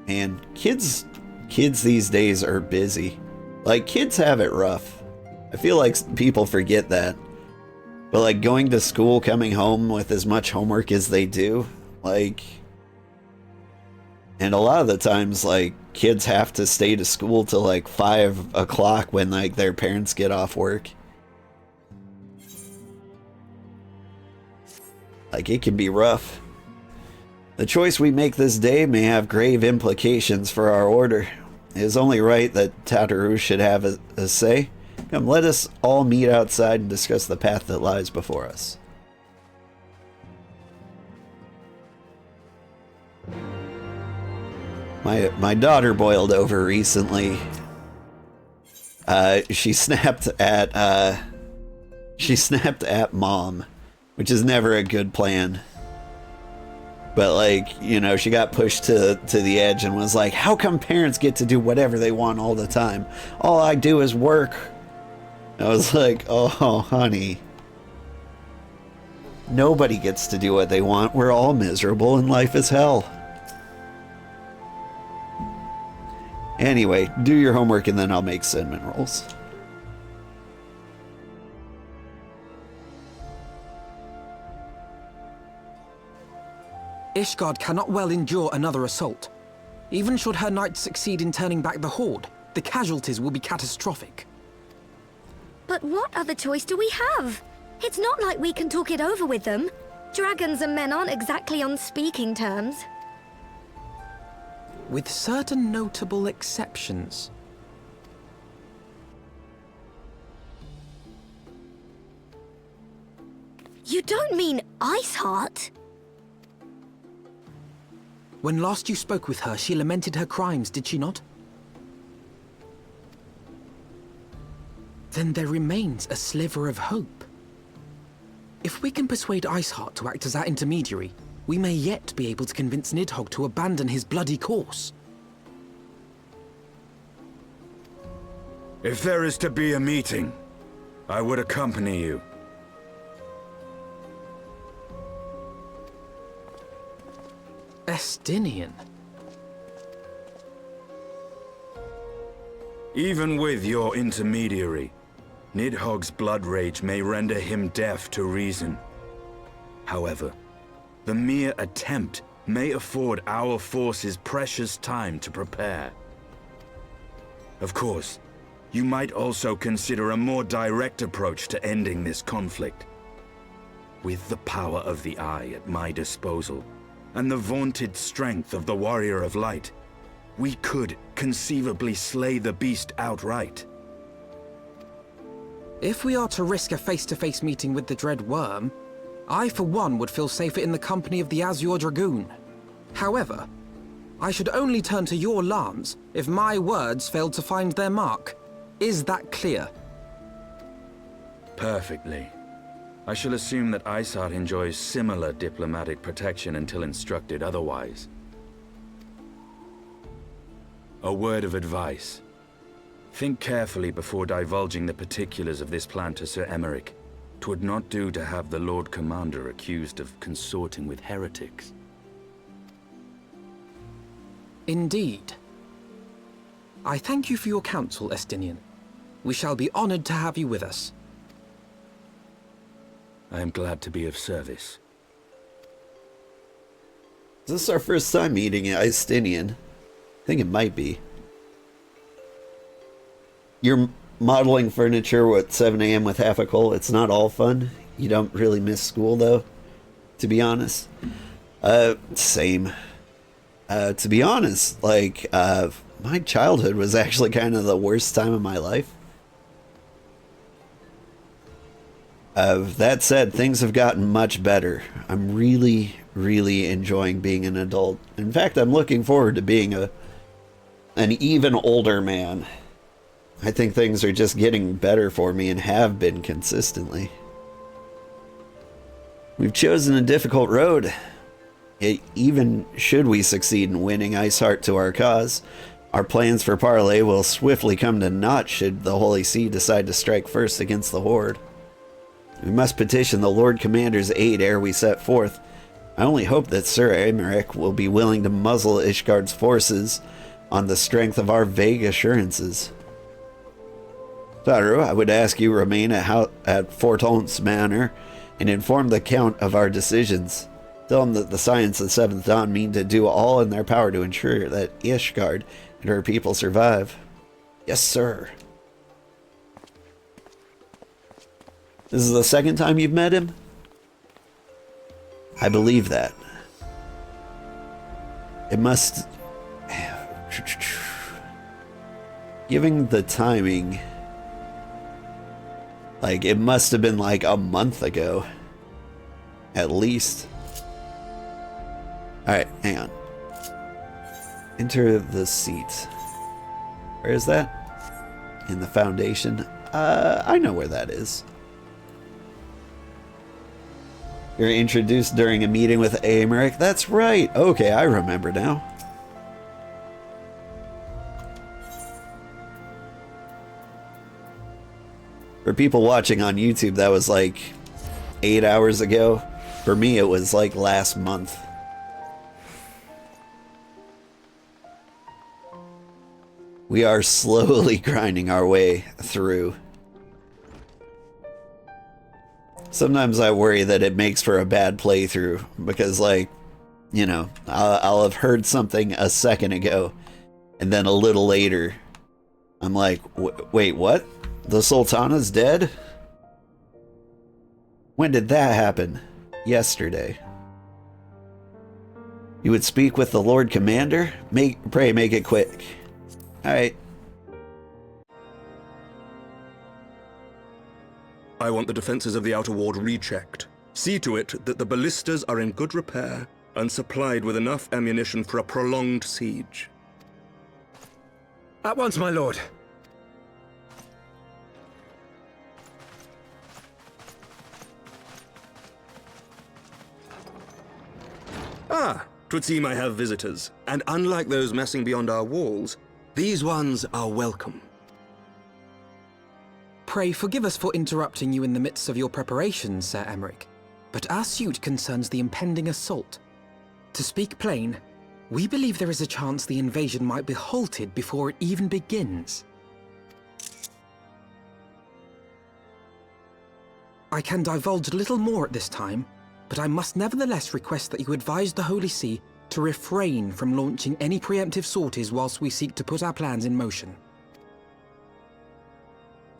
Man, kids these days are busy. Like, kids have it rough. I feel like people forget that. But like going to school, coming home with as much homework as they do, like, and a lot of the times, like, kids have to stay to school till like 5 o'clock when like their parents get off work. Like, it can be rough. The choice we make this day may have grave implications for our order. It is only right that Tataru should have a say. Come, let us all meet outside and discuss the path that lies before us. My daughter boiled over recently. She snapped at mom, which is never a good plan. But like, you know, she got pushed to the edge and was like, how come parents get to do whatever they want all the time? All I do is work. I was like, oh, honey. Nobody gets to do what they want. We're all miserable and life is hell. Anyway, do your homework and then I'll make cinnamon rolls. Ishgard cannot well endure another assault. Even should her knights succeed in turning back the Horde, the casualties will be catastrophic. But what other choice do we have? It's not like we can talk it over with them. Dragons and men aren't exactly on speaking terms. With certain notable exceptions. You don't mean Iceheart? When last you spoke with her, she lamented her crimes, did she not? Then there remains a sliver of hope. If we can persuade Iceheart to act as our intermediary, we may yet be able to convince Nidhogg to abandon his bloody course. If there is to be a meeting, I would accompany you. Estinian. Even with your intermediary, Nidhogg's blood rage may render him deaf to reason. However, the mere attempt may afford our forces precious time to prepare. Of course, you might also consider a more direct approach to ending this conflict. With the power of the Eye at my disposal, and the vaunted strength of the Warrior of Light, we could conceivably slay the beast outright. If we are to risk a face-to-face meeting with the Dread Worm, I for one would feel safer in the company of the Azure Dragoon. However, I should only turn to your lance if my words failed to find their mark. Is that clear? Perfectly. I shall assume that Iceheart enjoys similar diplomatic protection until instructed otherwise. A word of advice. Think carefully before divulging the particulars of this plan to Sir Emmerich. 'Twould not do to have the Lord Commander accused of consorting with heretics. Indeed. I thank you for your counsel, Estinian. We shall be honored to have you with us. I am glad to be of service. Is this our first time meeting Istinian? I think it might be. You're modeling furniture at 7 a.m. with half a coal. It's not all fun. You don't really miss school, though, to be honest. Same. To be honest, like, my childhood was actually kind of the worst time of my life. That said, things have gotten much better. I'm really, really enjoying being an adult. In fact, I'm looking forward to being an even older man. I think things are just getting better for me and have been consistently. We've chosen a difficult road. Even should we succeed in winning Iceheart to our cause, our plans for parley will swiftly come to naught should the Holy See decide to strike first against the Horde. We must petition the Lord Commander's aid ere we set forth. I only hope that Sir Emeric will be willing to muzzle Ishgard's forces on the strength of our vague assurances. Tataru, I would ask you remain at Fortons Manor and inform the Count of our decisions. Tell him that the Scions of the Seventh Dawn mean to do all in their power to ensure that Ishgard and her people survive. Yes, sir. This is the second time you've met him? I believe that. It must... Giving the timing... Like, it must have been like a month ago. At least. Alright, hang on. Enter the seat. Where is that? In the Foundation? I know where that is. You're introduced during a meeting with Emeric? That's right! Okay, I remember now. For people watching on YouTube, that was like 8 hours ago. For me, it was like last month. We are slowly grinding our way through. Sometimes I worry that it makes for a bad playthrough because, like, you know, I'll have heard something a second ago and then a little later I'm like, wait, what? The Sultana's dead? When did that happen? Yesterday. You would speak with the Lord Commander? Pray make it quick. Alright. I want the defenses of the outer ward rechecked. See to it that the ballistas are in good repair and supplied with enough ammunition for a prolonged siege. At once, my lord. Ah, 'twould seem I have visitors, and unlike those messing beyond our walls, these ones are welcome. Pray forgive us for interrupting you in the midst of your preparations, Sir Emeric, but our suit concerns the impending assault. To speak plain, we believe there is a chance the invasion might be halted before it even begins. I can divulge little more at this time, but I must nevertheless request that you advise the Holy See to refrain from launching any preemptive sorties whilst we seek to put our plans in motion.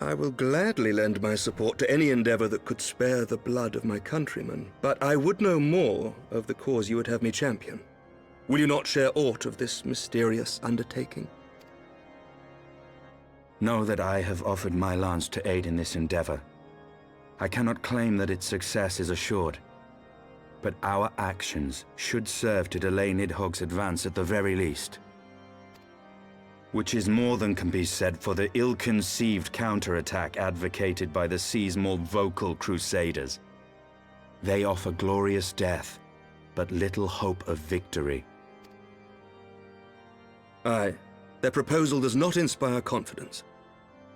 I will gladly lend my support to any endeavor that could spare the blood of my countrymen, but I would know more of the cause you would have me champion. Will you not share aught of this mysterious undertaking? Know that I have offered my lance to aid in this endeavor. I cannot claim that its success is assured, but our actions should serve to delay Nidhogg's advance at the very least. Which is more than can be said for the ill-conceived counterattack advocated by the sea's more vocal crusaders. They offer glorious death, but little hope of victory. Aye, their proposal does not inspire confidence.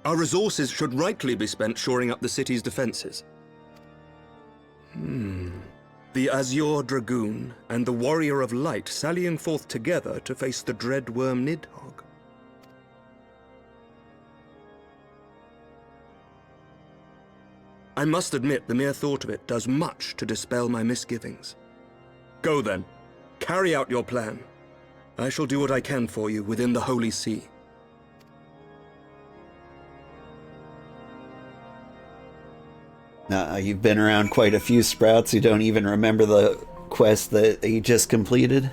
Our resources should rightly be spent shoring up the city's defenses. The Azure Dragoon and the Warrior of Light sallying forth together to face the dread worm Nidhogg. I must admit the mere thought of it does much to dispel my misgivings. Go then, carry out your plan. I shall do what I can for you within the Holy See. You've been around quite a few sprouts who don't even remember the quest that you just completed.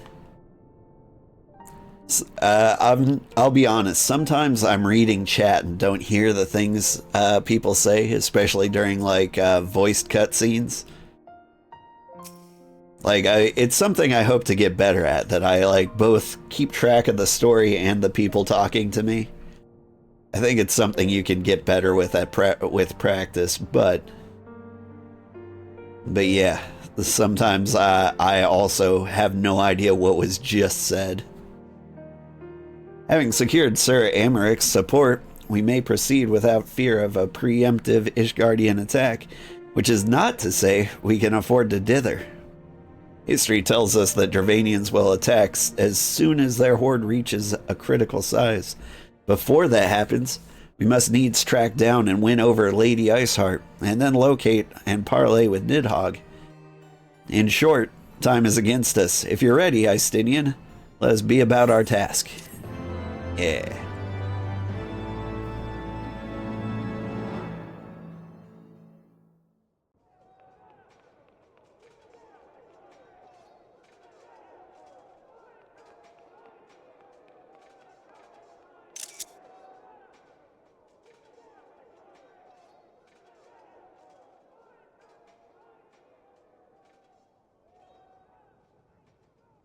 I'll be honest, sometimes I'm reading chat and don't hear the things people say, especially during like voiced cutscenes. Like, it's something I hope to get better at, that I like both keep track of the story and the people talking to me. I think it's something you can get better with with practice, but yeah, sometimes I also have no idea what was just said. Having secured Sir Emeric's support, we may proceed without fear of a preemptive Ishgardian attack, which is not to say we can afford to dither. History tells us that Dravanians will attack as soon as their horde reaches a critical size. Before that happens, we must needs track down and win over Lady Iceheart, and then locate and parley with Nidhogg. In short, time is against us. If you're ready, Istinian, let us be about our task. Yeah.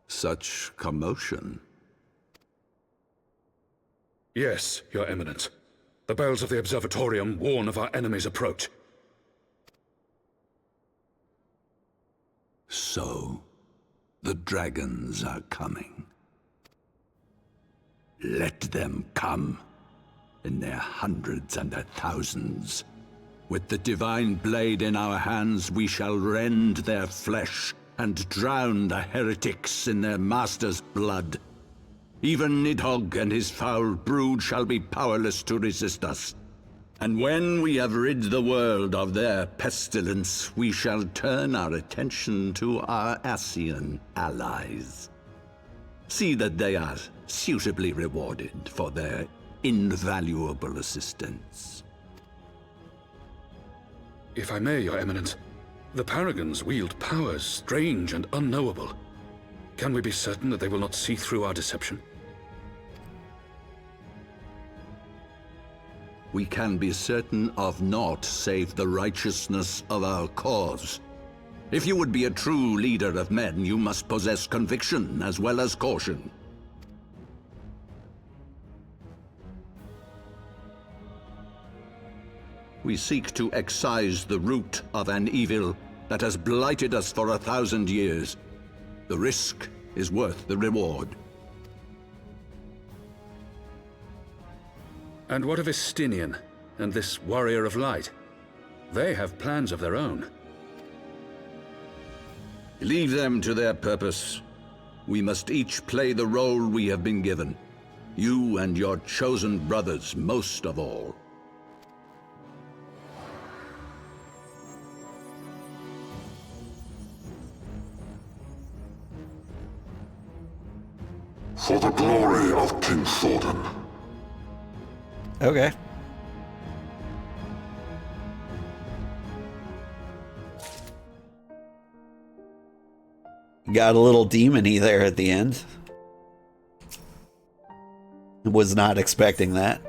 Such commotion. Yes, Your Eminence. The bells of the Observatorium warn of our enemy's approach. So, the dragons are coming. Let them come, in their hundreds and their thousands. With the divine blade in our hands, we shall rend their flesh and drown the heretics in their master's blood. Even Nidhogg and his foul brood shall be powerless to resist us. And when we have rid the world of their pestilence, we shall turn our attention to our Ascian allies. See that they are suitably rewarded for their invaluable assistance. If I may, Your Eminence, the paragons wield powers strange and unknowable. Can we be certain that they will not see through our deception? We can be certain of naught save the righteousness of our cause. If you would be a true leader of men, you must possess conviction as well as caution. We seek to excise the root of an evil that has blighted us for 1,000 years. The risk is worth the reward. And what of Istinian and this Warrior of Light? They have plans of their own. Leave them to their purpose. We must each play the role we have been given. You and your chosen brothers most of all. For the glory of King Thordan. Okay. Got a little demon-y there at the end. Was not expecting that.